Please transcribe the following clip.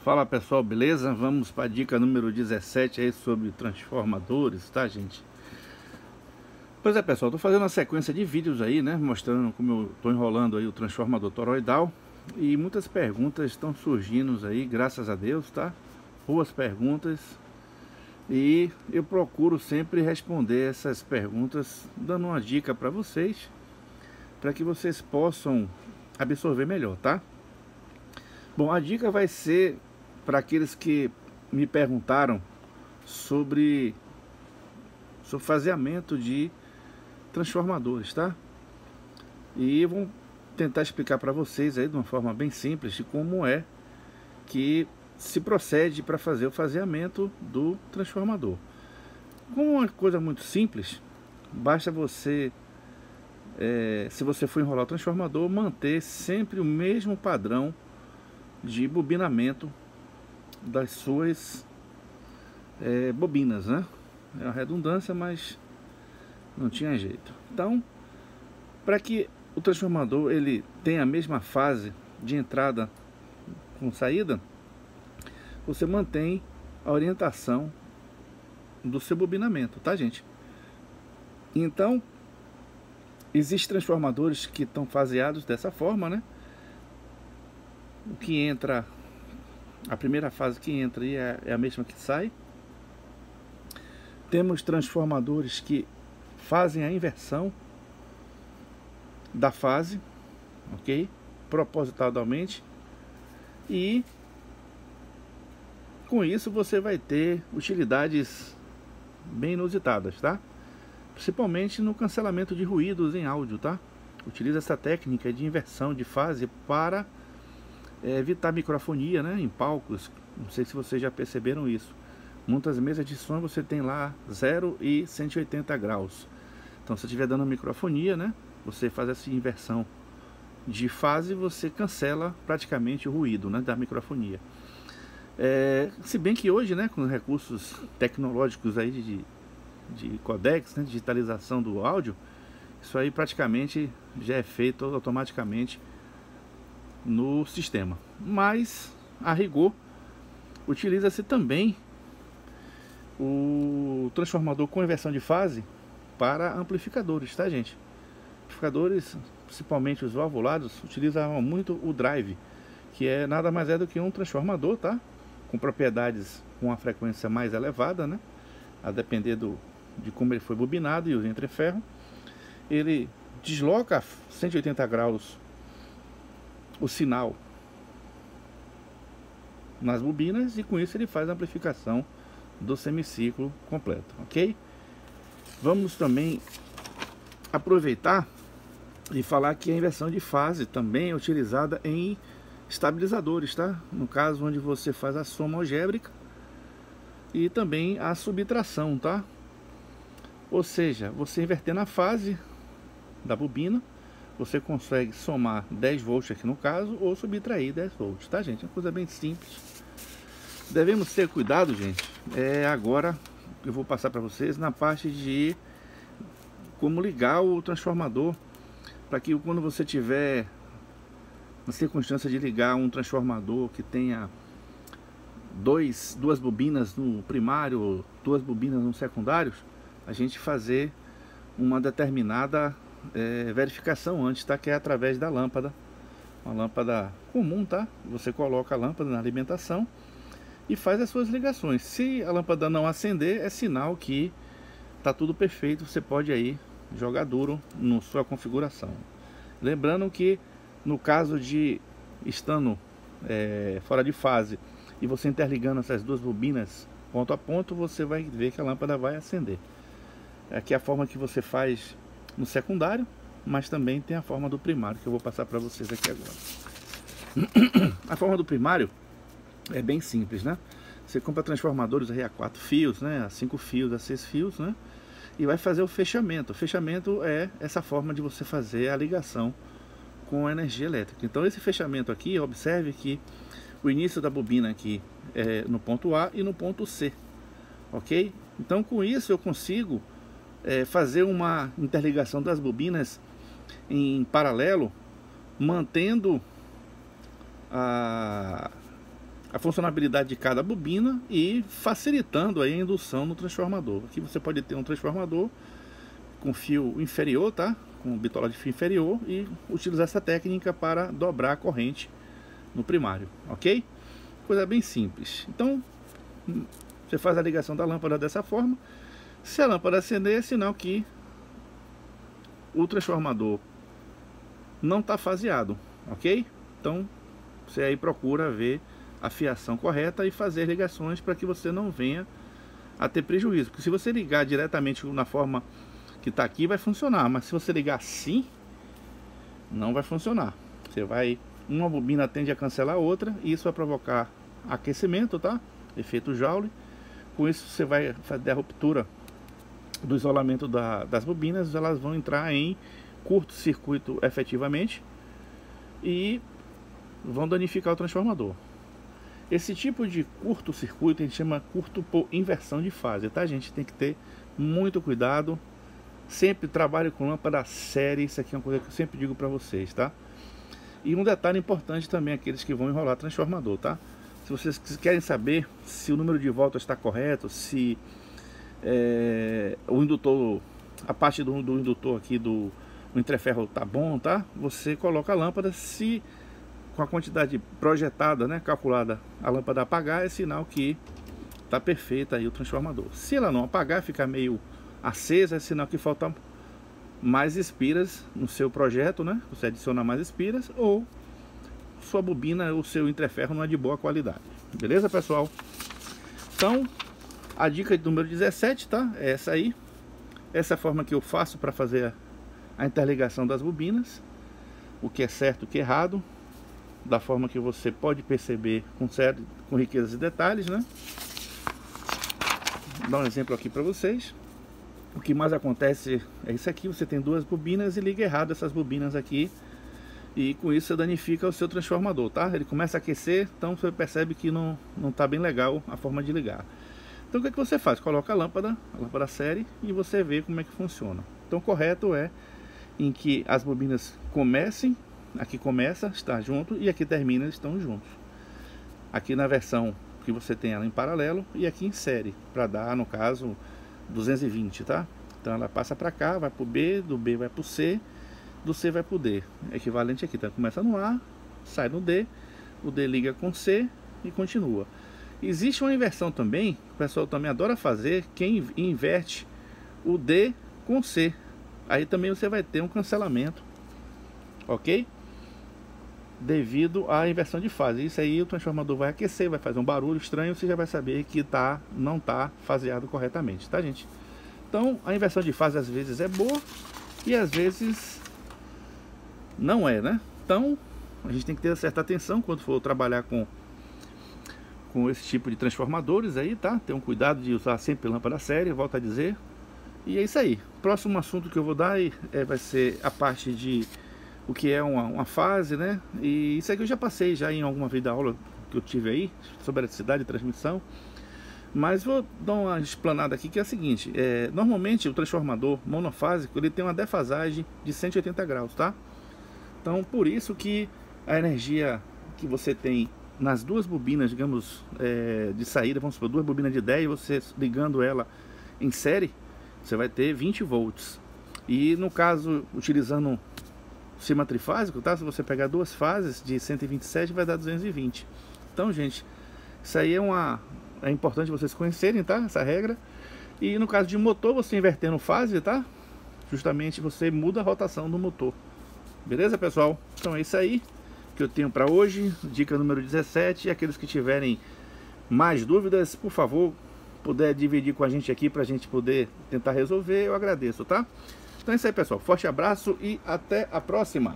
Fala pessoal, beleza? Vamos para a dica número 17 aí sobre transformadores, tá gente? Pois é pessoal, tô fazendo uma sequência de vídeos aí, né? Mostrando como eu tô enrolando aí o transformador toroidal. E muitas perguntas estão surgindo aí, graças a Deus, tá? Boas perguntas. E eu procuro sempre responder essas perguntas dando uma dica para vocês, para que vocês possam absorver melhor, tá? Bom, a dica vai ser para aqueles que me perguntaram sobre faseamento de transformadores, tá? E eu vou tentar explicar para vocês aí de uma forma bem simples de como é que se procede para fazer o faseamento do transformador. Como uma coisa muito simples, basta você, se você for enrolar o transformador, manter sempre o mesmo padrão de bobinamento das suas bobinas, né? É uma redundância, mas não tinha jeito. Então, para que o transformador ele tenha a mesma fase de entrada com saída, você mantém a orientação do seu bobinamento, tá gente? Então, existem transformadores que estão faseados dessa forma, né? O que entra, a primeira fase que entra é a mesma que sai. Temos transformadores que fazem a inversão da fase, ok? Propositalmente. E com isso você vai ter utilidades bem inusitadas, tá? Principalmente no cancelamento de ruídos em áudio, tá? Utiliza essa técnica de inversão de fase para evitar microfonia, né, em palcos. Não sei se vocês já perceberam isso. Muitas mesas de som você tem lá 0 e 180 graus. Então se estiver dando microfonia, né, você faz essa inversão de fase, você cancela praticamente o ruído, né, da microfonia. Se bem que hoje, né, com recursos tecnológicos aí de codecs, né, digitalização do áudio, isso aí praticamente já é feito automaticamente no sistema. Mas a rigor utiliza-se também o transformador com inversão de fase para amplificadores, tá gente? Amplificadores, principalmente os valvulados, utilizam muito o drive, que nada mais é do que um transformador, tá? Com propriedades com a frequência mais elevada, né? A depender de como ele foi bobinado e o entreferro. Ele desloca a 180 graus o sinal nas bobinas e com isso ele faz a amplificação do semiciclo completo, ok? Vamos também aproveitar e falar que a inversão de fase também é utilizada em estabilizadores, tá? No caso onde você faz a soma algébrica e também a subtração, tá? Ou seja, você invertendo a fase da bobina, você consegue somar 10 volts aqui no caso, ou subtrair 10 volts, tá gente? É uma coisa bem simples. Devemos ter cuidado, gente. Agora eu vou passar para vocês na parte de como ligar o transformador, para que quando você tiver na circunstância de ligar um transformador que tenha duas bobinas no primário ou duas bobinas no secundário, a gente fazer uma determinada verificação antes, tá? Que é através da lâmpada, uma lâmpada comum, tá? Você coloca a lâmpada na alimentação e faz as suas ligações. Se a lâmpada não acender, é sinal que tá tudo perfeito. Você pode aí jogar duro na sua configuração. Lembrando que no caso de estando fora de fase e você interligando essas duas bobinas ponto a ponto, você vai ver que a lâmpada vai acender. Aqui é a forma que você faz no secundário, mas também tem a forma do primário que eu vou passar para vocês aqui agora. A forma do primário é bem simples, né? Você compra transformadores aí a 4 fios, né? A 5 fios, a 6 fios, né? E vai fazer o fechamento. O fechamento é essa forma de você fazer a ligação com a energia elétrica. Então esse fechamento aqui, observe que o início da bobina aqui é no ponto A e no ponto C, ok? Então com isso eu consigo fazer uma interligação das bobinas em paralelo, mantendo a a funcionalidade de cada bobina e facilitando aí a indução no transformador. Aqui você pode ter um transformador com fio inferior, tá? Com bitola de fio inferior, e utilizar essa técnica para dobrar a corrente no primário, ok? Coisa bem simples. Então, você faz a ligação da lâmpada dessa forma. Se a lâmpada acender, é sinal que o transformador não está faseado, ok? Então, você aí procura ver a fiação correta e fazer ligações para que você não venha a ter prejuízo. Porque se você ligar diretamente na forma que está aqui, vai funcionar, mas se você ligar assim, não vai funcionar. Você vai, uma bobina tende a cancelar a outra, e isso vai provocar aquecimento, tá? Efeito Joule. Com isso você vai fazer a ruptura do isolamento das bobinas, elas vão entrar em curto-circuito efetivamente e vão danificar o transformador. Esse tipo de curto-circuito a gente chama curto por inversão de fase, tá, gente? Tem que ter muito cuidado. Sempre trabalhe com lâmpada série, isso aqui é uma coisa que eu sempre digo para vocês, tá? E um detalhe importante também, aqueles que vão enrolar transformador, tá? Se vocês querem saber se o número de voltas está correto, se o indutor, a parte do indutor aqui do entreferro tá bom, tá? Você coloca a lâmpada, se com a quantidade projetada, né, calculada, a lâmpada apagar, é sinal que tá perfeita aí o transformador. Se ela não apagar, ficar meio acesa, é sinal que falta mais espiras no seu projeto, né? Você adiciona mais espiras, ou sua bobina, o seu entreferro não é de boa qualidade. Beleza, pessoal? Então, a dica de número 17, tá? É essa aí. Essa é a forma que eu faço para fazer a interligação das bobinas. O que é certo, o que é errado. Da forma que você pode perceber com riqueza de detalhes, né? Vou dar um exemplo aqui para vocês. O que mais acontece é isso aqui: você tem duas bobinas e liga errado essas bobinas aqui, e com isso você danifica o seu transformador, tá? Ele começa a aquecer, então você percebe que não tá bem legal a forma de ligar. Então o que é que você faz? Coloca a lâmpada série, e você vê como é que funciona. Então o correto é em que as bobinas comecem, aqui começa, está junto, e aqui termina, estão juntos. Aqui na versão que você tem ela em paralelo, e aqui em série, para dar, no caso, 220, tá? Então ela passa para cá, vai para o B, do B vai para o C, do C vai para o D. É equivalente aqui, então começa no A, sai no D, o D liga com C e continua. Existe uma inversão também, o pessoal também adora fazer, quem inverte o D com C. Aí também você vai ter um cancelamento, ok? Devido à inversão de fase. Isso aí o transformador vai aquecer, vai fazer um barulho estranho, você já vai saber que não está faseado corretamente, tá, gente? Então a inversão de fase às vezes é boa e às vezes não é, né? Então a gente tem que ter certa atenção quando for trabalhar com esse tipo de transformadores aí, tá? Tenham cuidado de usar sempre lâmpada série, volto a dizer. E é isso aí. Próximo assunto que eu vou dar vai ser a parte de o que é uma fase, né? E isso aqui eu já passei já em alguma vez da aula que eu tive aí sobre a eletricidade e transmissão. Mas vou dar uma explanada aqui, que é a seguinte: normalmente o transformador monofásico ele tem uma defasagem de 180 graus, tá? Então por isso que a energia que você tem nas duas bobinas, digamos, de saída, vamos supor, duas bobinas de 10, você ligando ela em série, você vai ter 20 volts. E no caso, utilizando sistema trifásico, tá? Se você pegar duas fases de 127, vai dar 220. Então, gente, isso aí é importante vocês conhecerem, tá? Essa regra. E no caso de motor, você invertendo fase, tá? Justamente você muda a rotação do motor. Beleza, pessoal? Então é isso aí que eu tenho para hoje. Dica número 17. E aqueles que tiverem mais dúvidas, por favor, puder dividir com a gente aqui para a gente poder tentar resolver, eu agradeço, tá? Então é isso aí, pessoal. Forte abraço e até a próxima.